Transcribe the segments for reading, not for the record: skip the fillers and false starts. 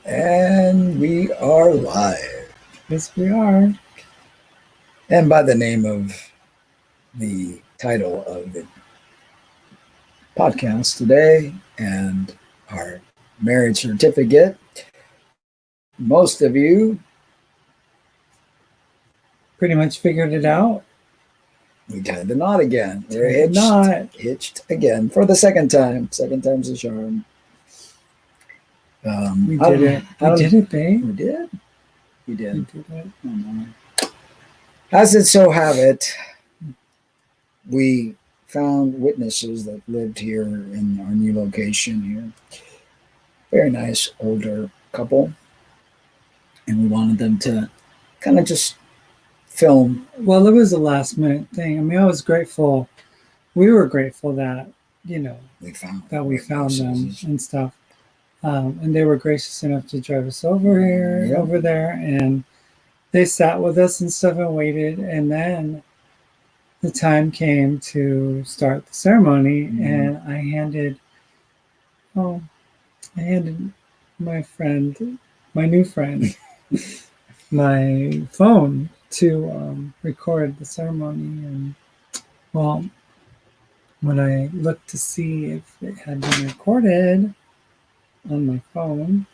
And we are live. Yes, we are. And by the name of the title of the podcast today and our marriage certificate, most of you, Pretty much figured it out. we tied the knot again. We're Tied the knot. hitched again for the second time. Second time's a charm. We did it. We did it, babe. We did? We We did. did it. Oh, no. As it so have it, we found witnesses that lived here in our new location here. Very nice older couple. And we wanted them to kind of just film. Well, it was a last minute thing. I mean, I was grateful. We were grateful that, We found them and stuff. And they were gracious enough to drive us over here, Yep. over there. And they sat with us and stuff and waited. And then the time came to start the ceremony. Mhm. And I handed my new friend, my phone to record the ceremony. And well, when I looked to see if it had been recorded on my phone,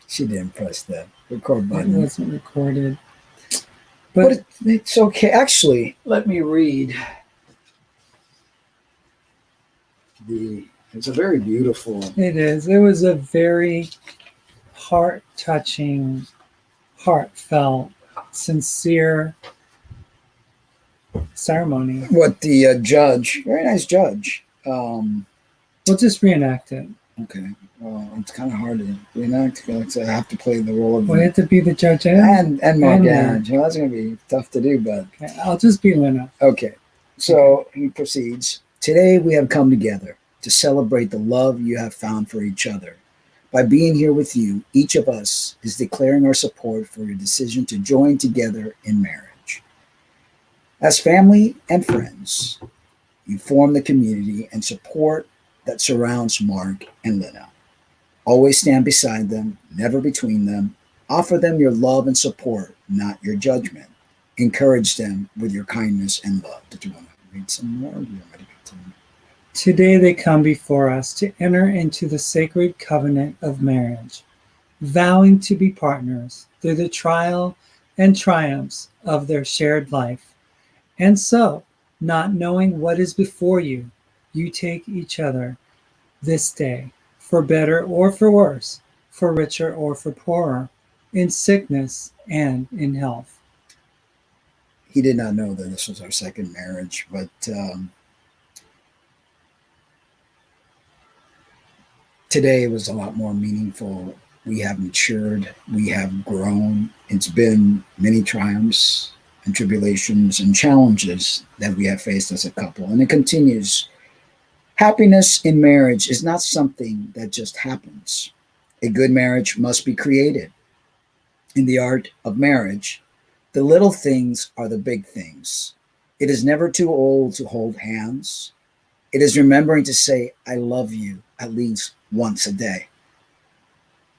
She didn't press the record it button. wasn't recorded. But it's okay. Actually, let me read it's a very beautiful. It is. It was a very heart-touching, heartfelt, sincere ceremony. What the judge, very nice judge. We'll just reenact it. Okay. Well, it's kind of hard to reenact because I have to play the role of We have to be the judge and Mark. and Yeah, that's going to be tough to do, but okay, I'll just be Lena. okay. So he proceeds. Today we have come together to celebrate the love you have found for each other. By being here with you, each of us is declaring our support for your decision to join together in marriage. As family and friends, you form the community and support that surrounds Mark and Lena. Always stand beside them, never between them. Offer them your love and support, not your judgment. Encourage them with your kindness and love. Did you want to read some more? Or do you want me to continue? Today they come before us to enter into the sacred covenant of marriage, vowing to be partners through the trial and triumphs of their shared life. And so, not knowing what is before you, you take each other this day, for better or for worse, for richer or for poorer, in sickness and in health. He did not know that this was our second marriage, but today was a lot more meaningful. We have matured, we have grown. It's been many triumphs and tribulations and challenges that we have faced as a couple, and it continues. Happiness in marriage is not something that just happens. A good marriage must be created. In the art of marriage, the little things are the big things. It is never too old to hold hands. It is remembering to say, I love you at least once a day.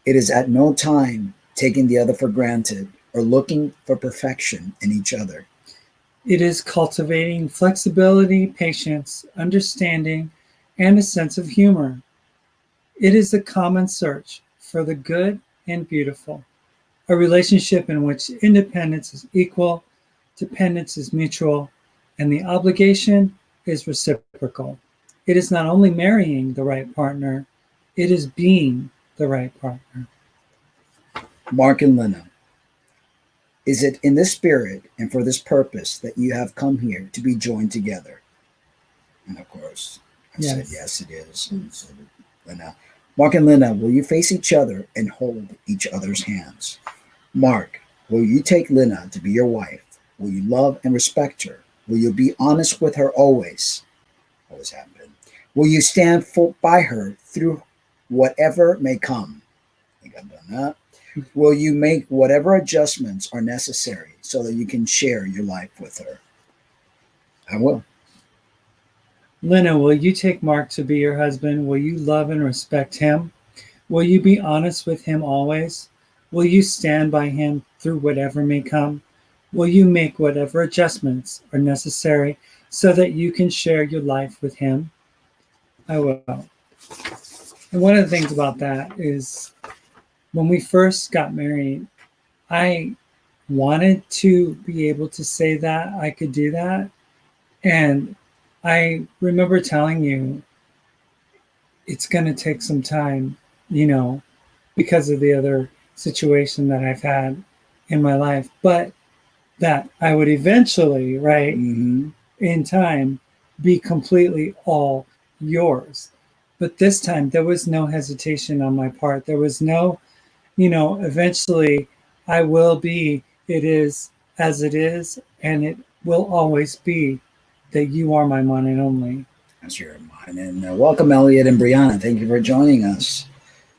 It is at no time taking the other for granted or looking for perfection in each other. It is cultivating flexibility, patience, understanding, and a sense of humor. It is a common search for the good and beautiful, a relationship in which independence is equal, dependence is mutual, and the obligation is reciprocal. It is not only marrying the right partner, it is being the right partner. Mark and Lena, is it in this spirit and for this purpose that you have come here to be joined together? And of course, I said, yes, it is. And so Lena, Mark and Lena, will you face each other and hold each other's hands? Mark, will you take Lena to be your wife? Will you love and respect her? Will you be honest with her always? Always have been. Will you stand by her through whatever may come? I think I've done that. Will you make whatever adjustments are necessary so that you can share your life with her? I will. Lena, will you take Mark to be your husband? Will you love and respect him? Will you be honest with him always? Will you stand by him through whatever may come? Will you make whatever adjustments are necessary so that you can share your life with him? I will. And one of the things about that is when we first got married, I wanted to be able to say that I could do that. And I remember telling you it's going to take some time, you know, because of the other situation that I've had in my life, but that I would eventually, right, Mm-hmm. in time, be completely all yours. But this time, there was no hesitation on my part. There was no, eventually I will be, it is as it is, and it will always be that you are my one and only. That's your mind. And welcome, Elliot and Brianna. Thank you for joining us.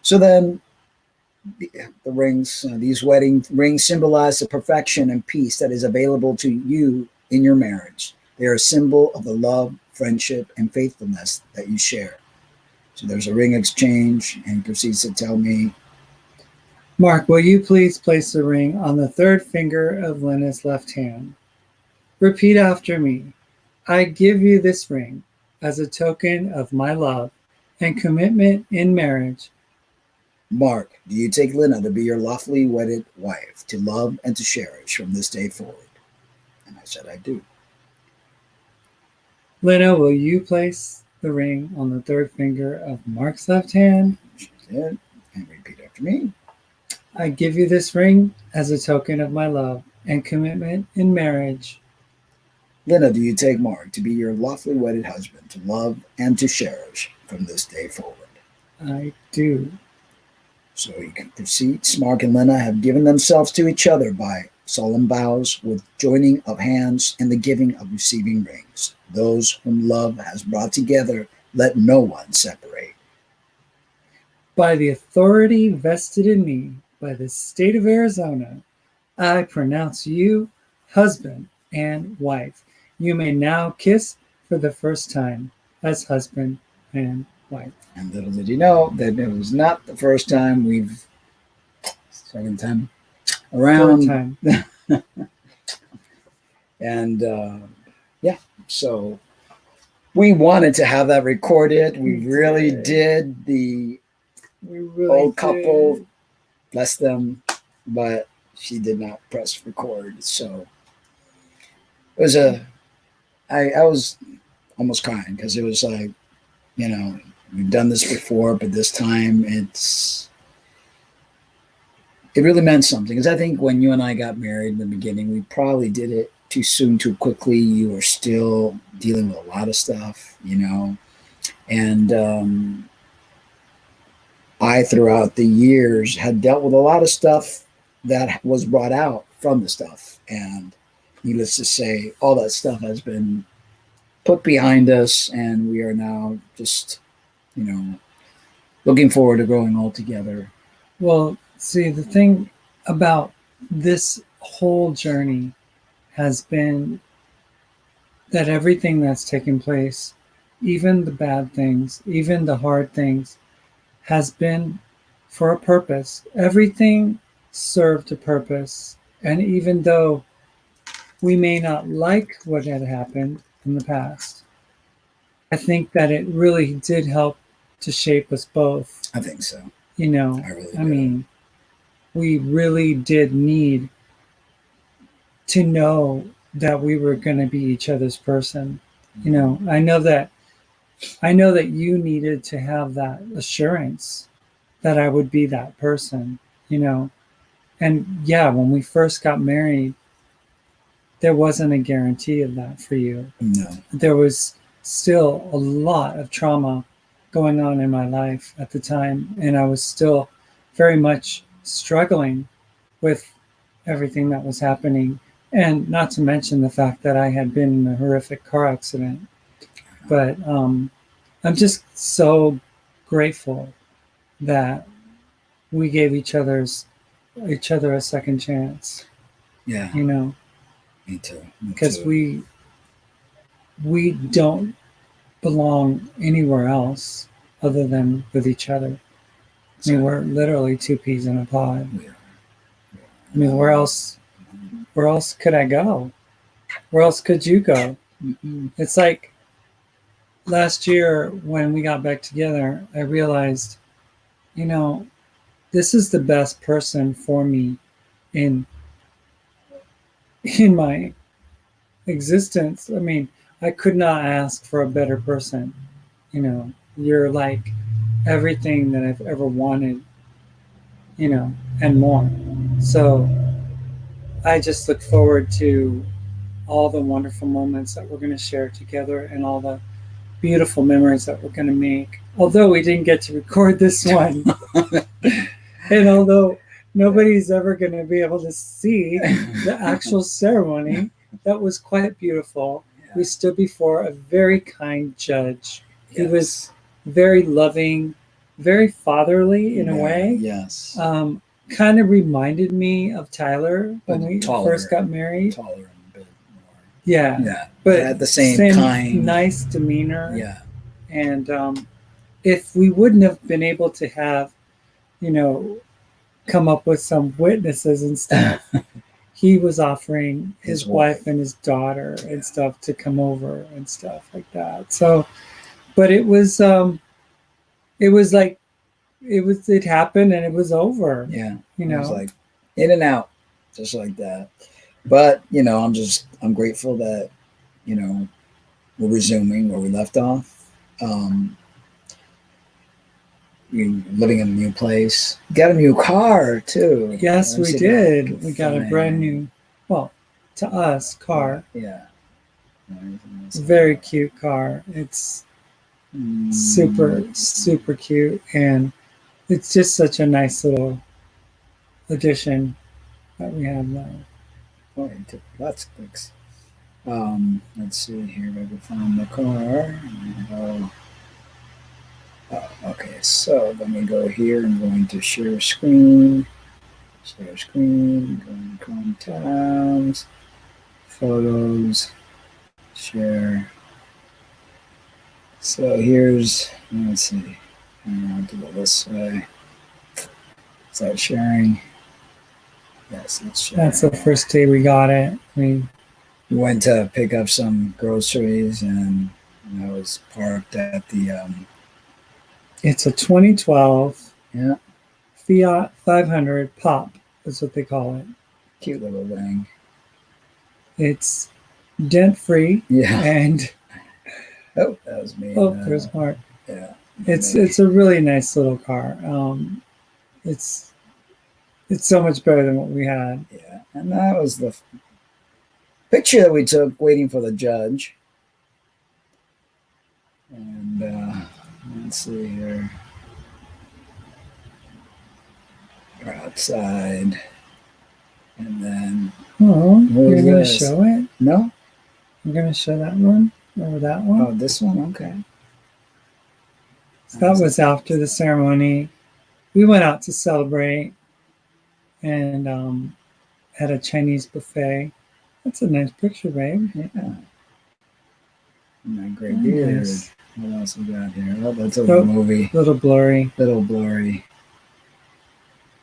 So then, the rings, these wedding rings symbolize the perfection and peace that is available to you in your marriage. They are a symbol of the love, friendship, and faithfulness that you share. So there's a ring exchange, and he proceeds to tell me, Mark, will you please place the ring on the third finger of Lena's left hand? Repeat after me. I give you this ring as a token of my love and commitment in marriage. Mark, do you take Lena to be your lawfully wedded wife, to love and to cherish from this day forward? And I said, I do. Lena, will you place the ring on the third finger of Mark's left hand? She did. And repeat after me. I give you this ring as a token of my love and commitment in marriage. Lena, do you take Mark to be your lawfully wedded husband, to love and to cherish from this day forward? I do. So he proceeds. Mark and Lena have given themselves to each other by solemn vows with joining of hands and the giving of receiving rings. Those whom love has brought together, let no one separate. By the authority vested in me by the state of Arizona, I pronounce you husband and wife. You may now kiss for the first time as husband and wife. And little did you know that it was not the first time we've, second time Third around. time. And yeah, so we wanted to have that recorded. We really did. The We really old couple, did. bless them, but she did not press record. So it was I was almost crying because it was like, we've done this before, but this time it really meant something. Because I think when you and I got married in the beginning, we probably did it too soon, too quickly. You were still dealing with a lot of stuff, and I, throughout the years, had dealt with a lot of stuff that was brought out from the stuff. And needless to say, all that stuff has been put behind us, and we are now just, looking forward to growing all together. Well, see, the thing about this whole journey has been that everything that's taken place, even the bad things, even the hard things, has been for a purpose. Everything served a purpose. And even though we may not like what had happened in the past, I think that it really did help to shape us both. I think so. I really do. mean, we really did need to know that we were going to be each other's person. I know that you needed to have that assurance that I would be that person, And yeah, when we first got married, there wasn't a guarantee of that for you. No. There was still a lot of trauma going on in my life at the time, and I was still very much struggling with everything that was happening, and not to mention the fact that I had been in a horrific car accident. But I'm just so grateful that we gave each other a second chance. Yeah. Me too. Because we don't belong anywhere else other than with each other. I mean, we're literally two peas in a pod. Yeah. I mean, where else could I go? Where else could you go? Mm-mm. It's like last year when we got back together, I realized, you know, this is the best person for me in my existence. I mean, I could not ask for a better person. You know, you're like everything that I've ever wanted, you know, and more. So I just look forward to all the wonderful moments that we're going to share together and all the beautiful memories that we're going to make. Although we didn't get to record this one, and although nobody's ever going to be able to see the actual ceremony, that was quite beautiful. We stood before a very kind judge. He was very loving, very fatherly in a way. Yes. Kind of reminded me of Tyler when But we taller. first got married. Taller and a bit more. Yeah. Yeah. But had the same kind. nice demeanor. Yeah. And if we wouldn't have been able to have, you know, come up with some witnesses and stuff, he was offering his wife and his daughter and stuff to come over and stuff like that. So, but it was like, it happened and it was over. Yeah. You know, it was like in and out, just like that. But, you know, I'm grateful that, you know, we're resuming where we left off. We're living in a new place. Got a new car too. Yes, we did. We got a brand new, well, to us, car. Yeah. Very cute car. It's super cute, and it's just such a nice little addition that we have now. Oh, it took lots of clicks. Let's see here if I can find the car. Okay, so let me go here. I'm going to share screen. Share screen. Go to Chrome tabs. Photos. Share. So here's, let's see. I'll do it this way. Is that sharing? Yes, it's sharing. That's the first day we got it. We went to pick up some groceries, and I was parked at the. It's a 2012 Yeah. Fiat 500 Pop. That's what they call it. Cute little thing. It's dent free. Yeah. And oh, that was me. Oh, there's Mark. Yeah. It's a really nice little car. It's so much better than what we had. Yeah, and that was the picture that we took waiting for the judge. And let's see here. We're outside, and then you're gonna show it? No, you're gonna show that one or that one? Oh, this one. Okay. So that was after the ceremony. We went out to celebrate and had a Chinese buffet. That's a nice picture, babe. Yeah. My great beard. Nice. What else we got here? Oh, that's a movie. Little blurry. Little blurry.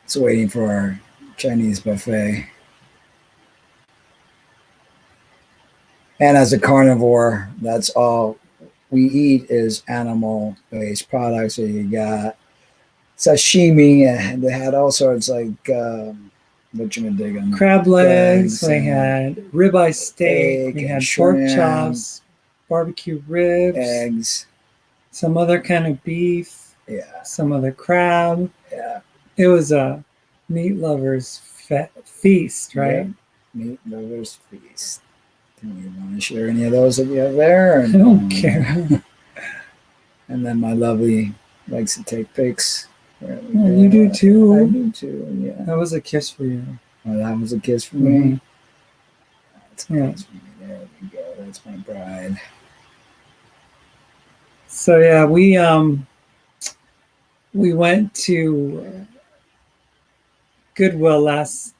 It's waiting for our Chinese buffet. And as a carnivore, that's all we eat is animal-based products. So you got sashimi, and they had all sorts like what you gonna dig on? Crab legs. They had ribeye steak. We had pork chops, barbecue ribs, eggs, some other kind of beef. Yeah. Some other crab. Yeah. It was a meat lovers feast, right? Yeah. Meat lovers feast. Do you want to share any of those that you have there? I don't care. And then my lovely likes to take pics. Oh, you do too? I do too, yeah. That was a kiss for you. Oh, that was a kiss for me? That's a Yeah. kiss for me. There we go. That's my bride. So yeah, we went to Goodwill last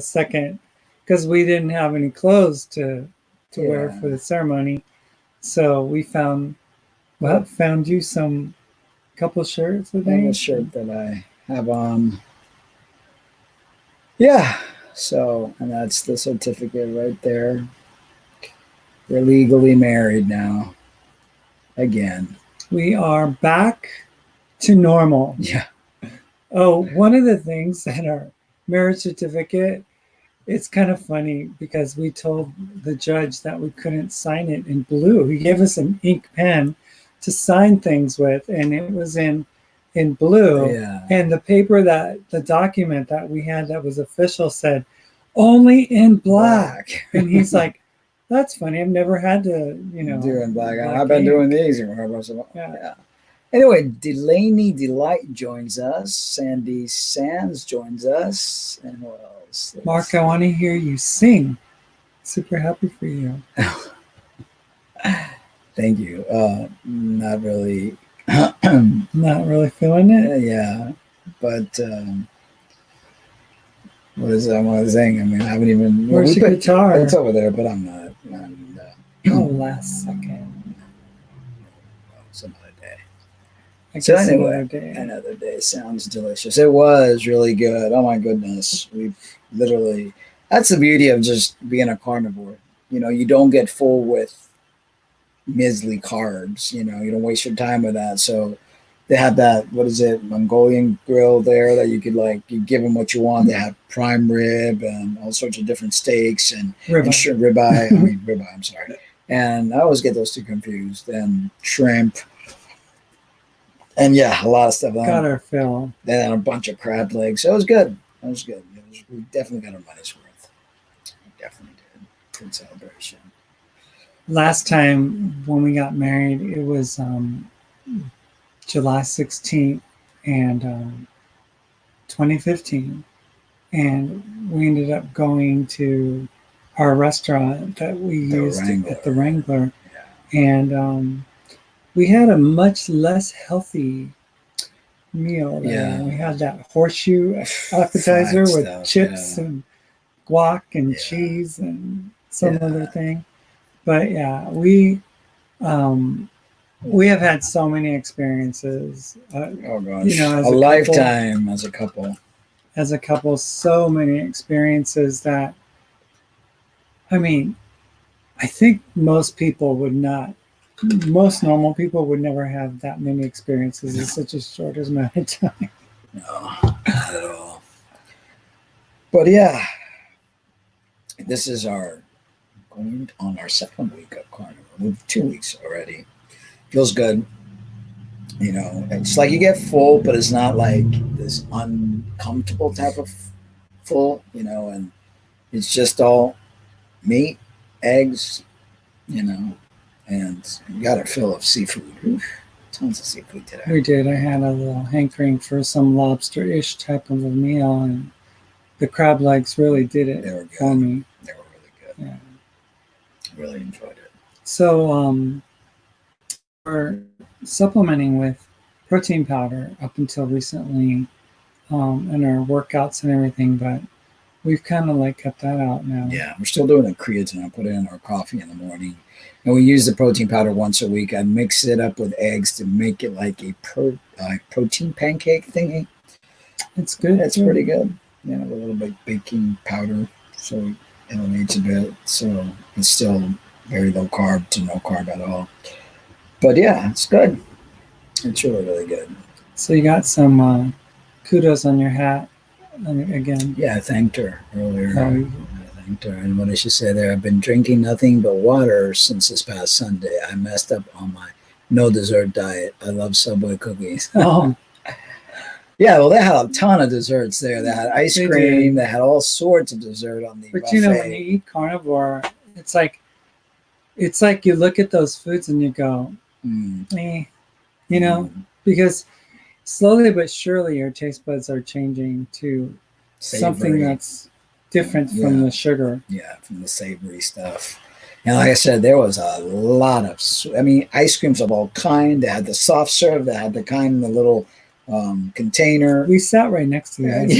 second because we didn't have any clothes to wear for the ceremony. So we found you some couple shirts, I I have think. a shirt that I have on. Yeah. So, and that's the certificate right there. We're legally married now. Again. We are back to normal. Yeah. Oh, one of the things that our marriage certificate, it's kind of funny because we told the judge that we couldn't sign it in blue. He gave us an ink pen to sign things with, and it was in blue. Yeah. And the paper that the document that we had that was official said only in black. And he's like, that's funny. I've never had to, Doing black. black I've been ink. doing these. Yeah. Anyway, Delaney Delight joins us. Sandy Sands joins us. And who else? Mark, I want to hear you sing. Super happy for you. Thank you. Not really. Not really feeling it. Yeah. But what is it I want to sing? I mean, I haven't even. Where's your guitar? It's over there, but I'm not. Oh, last second. Some other day. I So guess anyway, another day. another day sounds delicious. It was really good. Oh my goodness. We've literally, that's the beauty of just being a carnivore. You don't get full with measly carbs. You don't waste your time with that. So they had that, what is it, Mongolian grill there that you could you give them what you want. They have prime rib and all sorts of different steaks and ribeye. I mean, ribeye, I'm sorry. And I always get those two confused. And shrimp. And yeah, a lot of stuff. Got our fill. They had a bunch of crab legs. So it was good. It was good. We definitely got our money's worth. We definitely did. Good celebration. Last time when we got married, it was July 16th and 2015. And we ended up going to our restaurant that we used at the Wrangler. Yeah. And we had a much less healthy meal there. Yeah. We had that horseshoe appetizer with stuff, chips and guac and Yeah. cheese and some other thing. But yeah, we have had so many experiences. Oh gosh, as a lifetime as a couple. As a couple, so many experiences that, I mean, I think most normal people would never have that many experiences in such a short amount of time. No, not at all. But yeah, this is going on our second week of carnival. We've 2 weeks already. Feels good. It's like you get full, but it's not like this uncomfortable type of full, and it's just all meat, eggs, and you got a fill of seafood. Oof, tons of seafood today. We did. I had a little hankering for some lobster-ish type of a meal, and the crab legs really did it for me. They were really good. Yeah. Really enjoyed it. So we're supplementing with protein powder up until recently in our workouts and everything, but we've kind of cut that out now. Yeah, we're still doing the creatine. I put it in our coffee in the morning. And we use the protein powder once a week. I mix it up with eggs to make it like a protein pancake thingy. It's good. It's pretty good. With a little bit baking powder, so it needs a bit. So it's still very low carb to no carb at all. But yeah, it's good. It's really, really good. So you got some kudos on your hat again. Yeah, I thanked her earlier. Oh, I thanked her. And what did she say there? I've been drinking nothing but water since this past Sunday. I messed up on my no dessert diet. I love Subway cookies. Oh. Yeah, well, they had a ton of desserts there. They had ice cream. They had all sorts of dessert on the buffet. But when you eat carnivore, it's like you look at those foods and you go, because slowly but surely your taste buds are changing to something that's different from the sugar. Yeah, from the savory stuff. And like I said, there was a lot of, ice creams of all kind. They had the soft serve. They had the kind in the little container. We sat right next to that.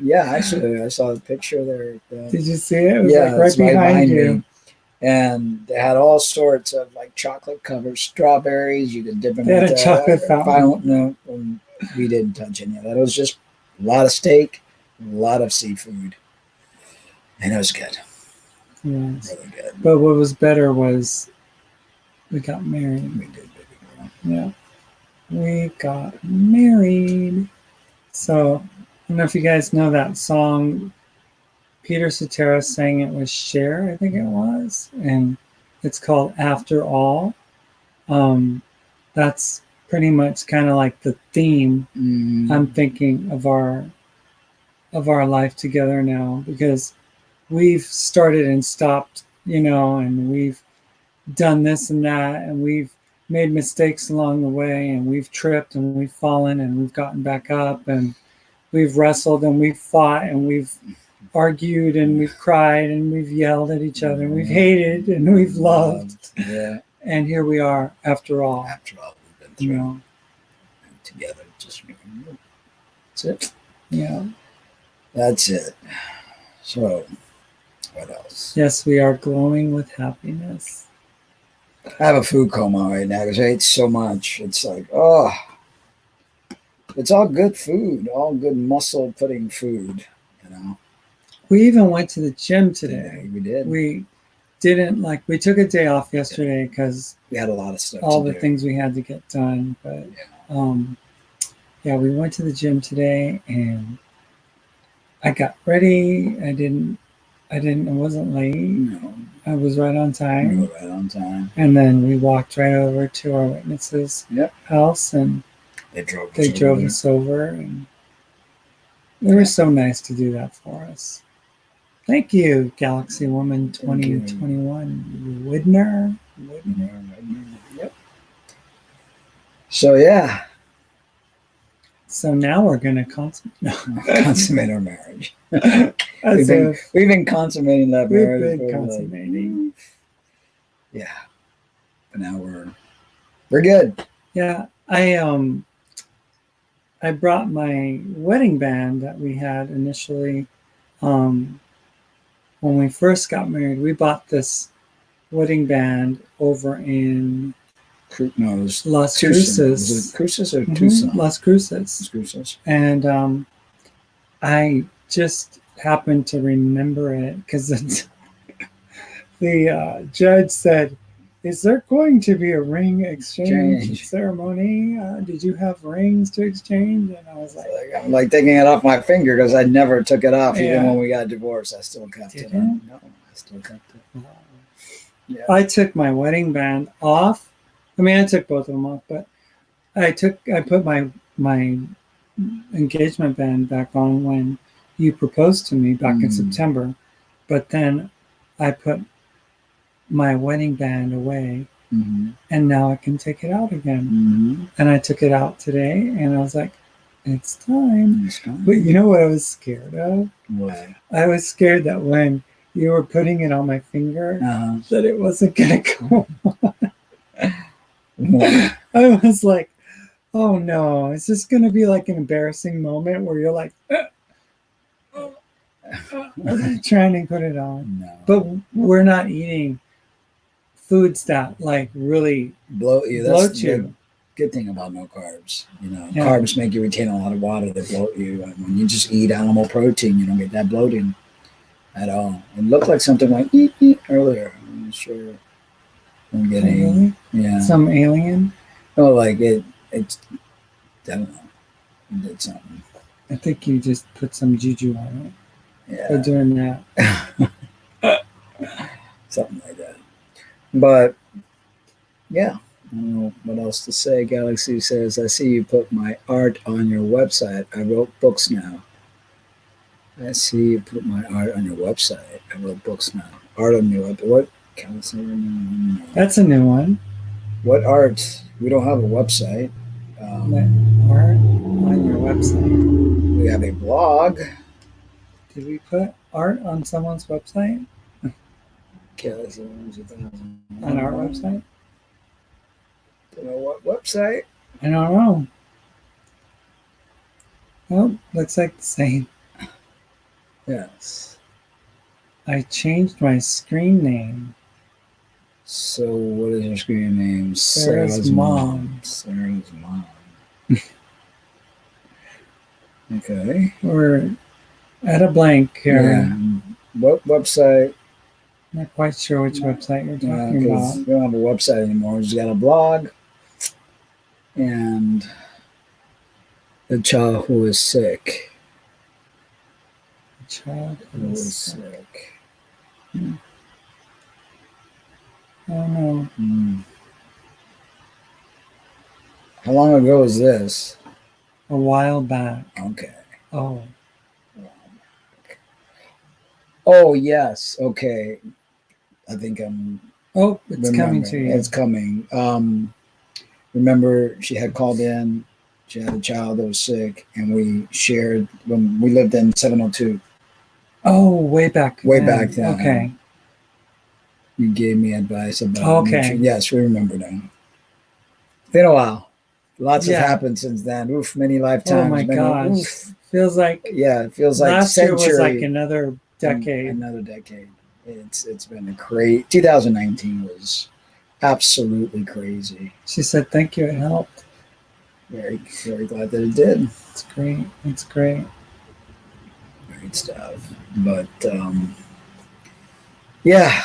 Yeah. Actually, I saw the picture there. Did you see it? It was right behind you. And they had all sorts of like chocolate covered strawberries. You could dip them They had into a chocolate fountain. No, we didn't touch any of that. It was just a lot of steak, a lot of seafood, and it was good, Yes. really good. But what was better was we got married. We did, baby girl. Yeah. We got married. So I don't know if you guys know that song. Peter Cetera sang it with Cher, I think it was, and it's called After All. That's pretty much kind of like the theme I'm thinking of our life together now, because we've started and stopped, and we've done this and that, and we've made mistakes along the way, and we've tripped and we've fallen and we've gotten back up, and we've wrestled and we've fought and we've argued and we've cried and we've yelled at each other and we've hated and we've loved. Yeah. And here we are after all. After all we've been through, and together, just me and you. That's it. Yeah. That's it. So, what else? Yes, we are glowing with happiness. I have a food coma right now because I ate so much. It's like, oh, it's all good food, all good muscle putting food, We even went to the gym today. Yeah, we did. We didn't we took a day off yesterday because we had a lot of stuff all to the do. things we had to get done. But we went to the gym today and I got ready. I wasn't late. No, I was right on time. you were right on time. And then we walked right over to our witness's house, and they drove us over, and they were so nice to do that for us. Thank you, Galaxy Woman 2021 Widner. Yep. So yeah. So now we're gonna consummate our marriage. We've been consummating that marriage. We've been consummating. Yeah. But now we're good. Yeah. I brought my wedding band that we had initially. When we first got married, we bought this wedding band over in Las Cruces. Was it Cruces or Tucson? Las Cruces. And I just happened to remember it because the judge said, "Is there going to be a ring exchange ceremony? Did you have rings to exchange?" And I was like, I'm like taking it off my finger because I never took it off. Even when we got divorced, I still kept it on. No, I still kept it. Yeah. I took my wedding band off. I mean, I took both of them off, but I put my engagement band back on when you proposed to me back in September. But then I put my wedding band away, and now I can take it out again. And I took it out today, and I was like, it's time. But you know what I was scared of? What? I was scared that when you were putting it on my finger, that it wasn't gonna go on. I was like, oh no, is this gonna be like an embarrassing moment where you're like trying to put it on? No. But we're not eating foods that like really bloat you. That's the good thing about no carbs. Carbs make you retain a lot of water that bloat you. And when you just eat animal protein, you don't get that bloating at all. It looked like something like eat earlier. I'm not sure. I'm getting some alien. Oh, like it's I don't know. It did something. I think you just put some juju on it. Yeah. For doing that. Something like that. But yeah, I don't know what else to say. Galaxy says, I see you put my art on your website. I wrote books now. I see you put my art on your website. I wrote books now. Art on your website. What? That's a new one. What art? We don't have a website. Art on your website. We have a blog. Did we put art on someone's website? On our website? Don't know what website. I don't know. Oh, looks like the same. Yes. I changed my screen name. So what is her screen name? Sarah's mom. Sarah's mom. Okay. We're at a blank here. Yeah. What website? Not quite sure which website you're Yeah, talking because about. we don't have a website anymore. We just got a blog and the child who is sick. The child Who who is is sick. sick. Oh no. How long ago was this? A while back. Okay. Oh. Oh yes. Okay. I think I'm Oh, it's coming to you. It's coming. Remember, she had called in. She had a child that was sick, and we shared when we lived in 702. Oh, way back. Way then. back then. Okay. You gave me advice about nutrition. Yes, we remember now. It's been a while. Lots has happened since then. Oof, many lifetimes. Oh my gosh. Oof. Feels like it feels like last century. year was like another decade. Another decade. It's been a great 2019 was absolutely crazy. She said thank you, it helped. Very, very glad that it did. It's great. It's great. Great stuff. But yeah.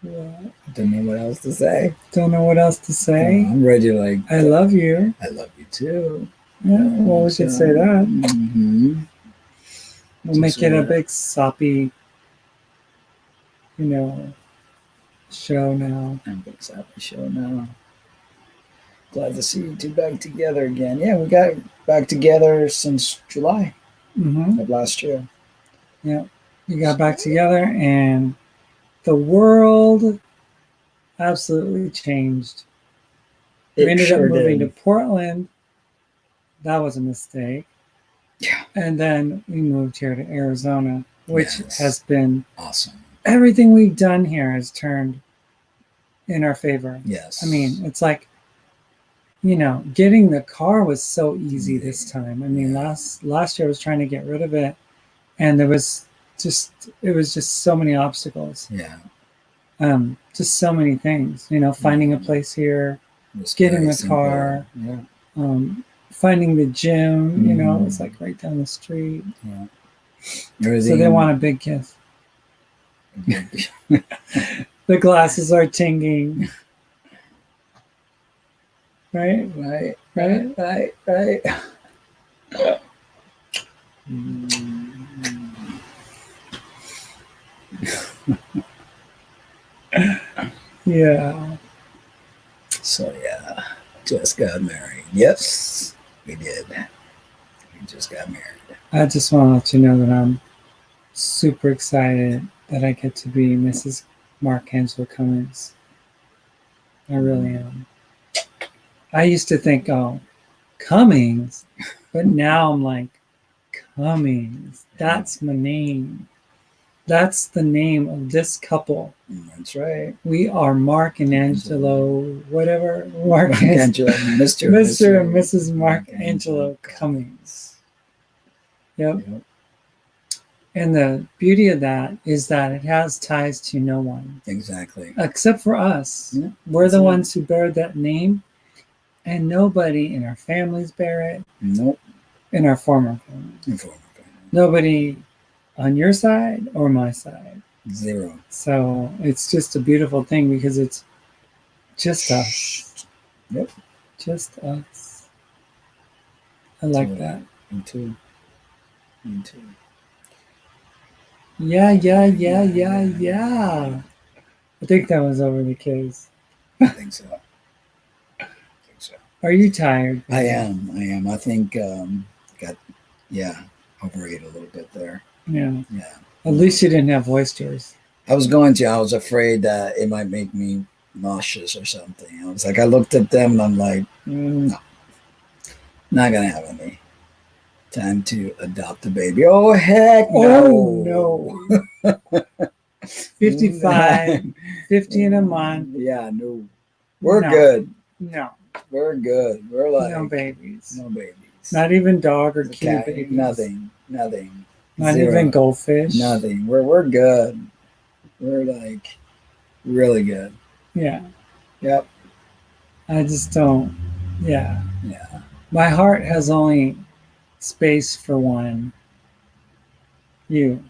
Don't know what else to say. Don't know what else to say. I'm ready to I love you. I love you too. Yeah, well, we could say that. Mm-hmm. We'll make it a big soppy, show now. A big soppy show now. Glad to see you two back together again. Yeah, we got back together since July of last year. Yeah, we got back together and the world absolutely changed. We ended up moving to Portland. That was a mistake. Yeah. And then we moved here to Arizona, which has been awesome. Everything we've done here has turned in our favor. Yes. I mean, it's like, getting the car was so easy this time. I mean, last year I was trying to get rid of it, and it was just so many obstacles. Yeah. Just so many things. Finding a place here, getting the car, finding the gym. It was like right down the street. Yeah. So they want a big kiss. The glasses are tinging. Right. Yeah. So yeah, just got married. Yes, we did. We just got married. I just want to let you know that I'm super excited that I get to be Mrs. Mark Angela Cummings. I really am. I used to think, oh, Cummings, but now I'm like, Cummings. That's my name. That's the name of this couple. That's right. We are Mark and Angelo, whatever. Mark Angelo, Mr. and Mrs. Mark Angelo Cummings. Yep. And the beauty of that is that it has ties to no one. Exactly. Except for us. Yeah, we're the ones who bear that name, and nobody in our families bear it. Nope. In our former families. Nobody on your side or my side. Zero. So it's just a beautiful thing because it's just us. Yep. Just us. I like that. Me too. Yeah. I think that was over the case. I think so. Are you tired? I am. I think overate a little bit there. Yeah. At least you didn't have oysters. I was afraid that it might make me nauseous or something. I looked at them and I'm like, no, not gonna have any. Time to adopt a baby. Oh heck no. Oh no. 55, 50 in a month. Yeah, no. We're good. No. We're good. We're like no babies. Not even dog or kitty babies. Nothing. Not Zero. Even goldfish. Nothing. We're good. We're like Really good. Yeah. Yep. I just don't. Yeah. Yeah. My heart has only space for one. You.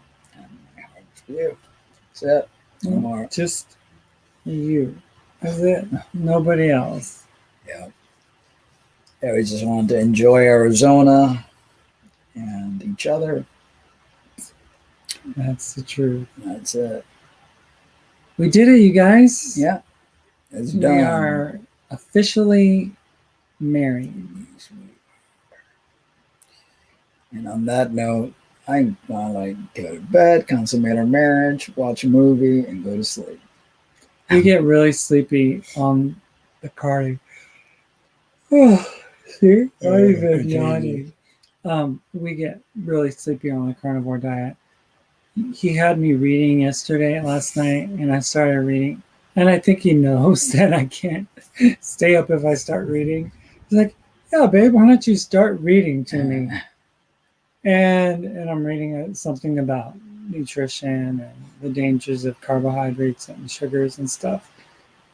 For you. That's it. No more. Just you. That's it. Nobody else. Yeah. Yeah. We just wanted to enjoy Arizona and each other. That's the truth. That's it. We did it, you guys. Yeah. It's We done. are officially married. And on that note, I like go to bed, consummate our marriage, watch a movie, and go to sleep. We get really sleepy on the cardi. Oh, see? I'm even yawning. We get really sleepy on the carnivore diet. He had me reading last night, and I started reading. And I think he knows that I can't stay up if I start reading. He's like, "Yeah, babe, why don't you start reading to me?" And I'm reading something about nutrition and the dangers of carbohydrates and sugars and stuff.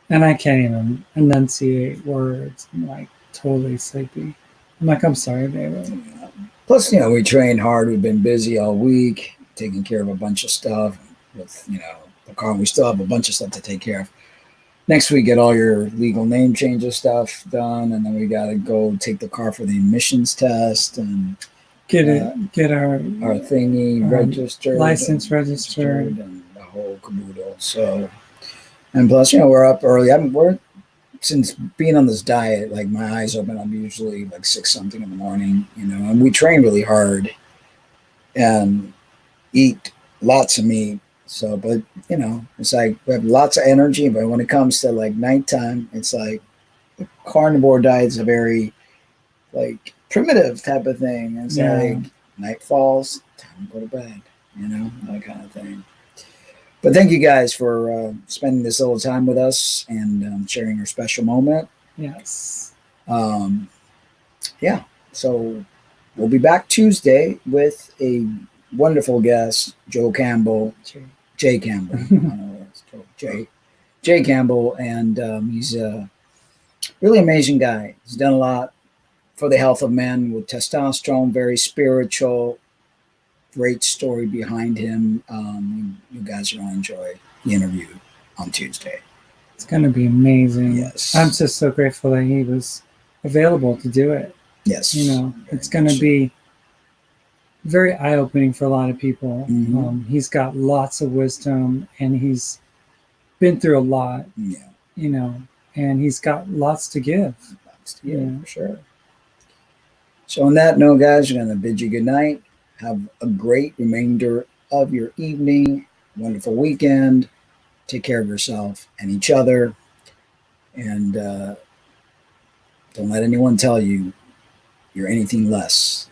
And I can't even enunciate words. I'm like totally sleepy. I'm like, I'm sorry, baby. Plus, we trained hard. We've been busy all week, taking care of a bunch of stuff with, the car. We still have a bunch of stuff to take care of. Next week, get all your legal name changes stuff done, and then we got to go take the car for the emissions test and get our thingy registered, license registered, and the whole caboodle. So, and plus, we're up early. Since being on this diet, like my eyes open up usually like 6 something in the morning, and we train really hard and eat lots of meat. So, but it's like we have lots of energy, but when it comes to like nighttime, it's like the carnivore diet is a very like primitive type of thing. It's like night falls, time to go to bed, that kind of thing. But thank you guys for spending this little time with us and sharing our special moment. Yes. Yeah. So we'll be back Tuesday with a wonderful guest, Joe Campbell. Jay Campbell. I don't know where it's Jay Campbell. And he's a really amazing guy. He's done a lot for the health of men with testosterone, very spiritual. Great story behind him. You guys are going to enjoy the interview on Tuesday. It's going to be amazing. Yes. I'm just so grateful that he was available to do it. Yes. It's going to be very eye-opening for a lot of people. Mm-hmm. He's got lots of wisdom, and he's been through a lot. Yeah. And he's got lots to give. For sure. So on that note, guys, we're going to bid you good night. Have a great remainder of your evening. Wonderful weekend. Take care of yourself and each other. And don't let anyone tell you you're anything less.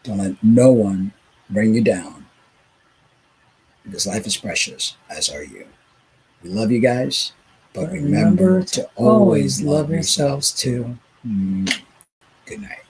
Don't let no one bring you down. Because life is precious, as are you. We love you guys. But remember to always love yourselves too. Good night.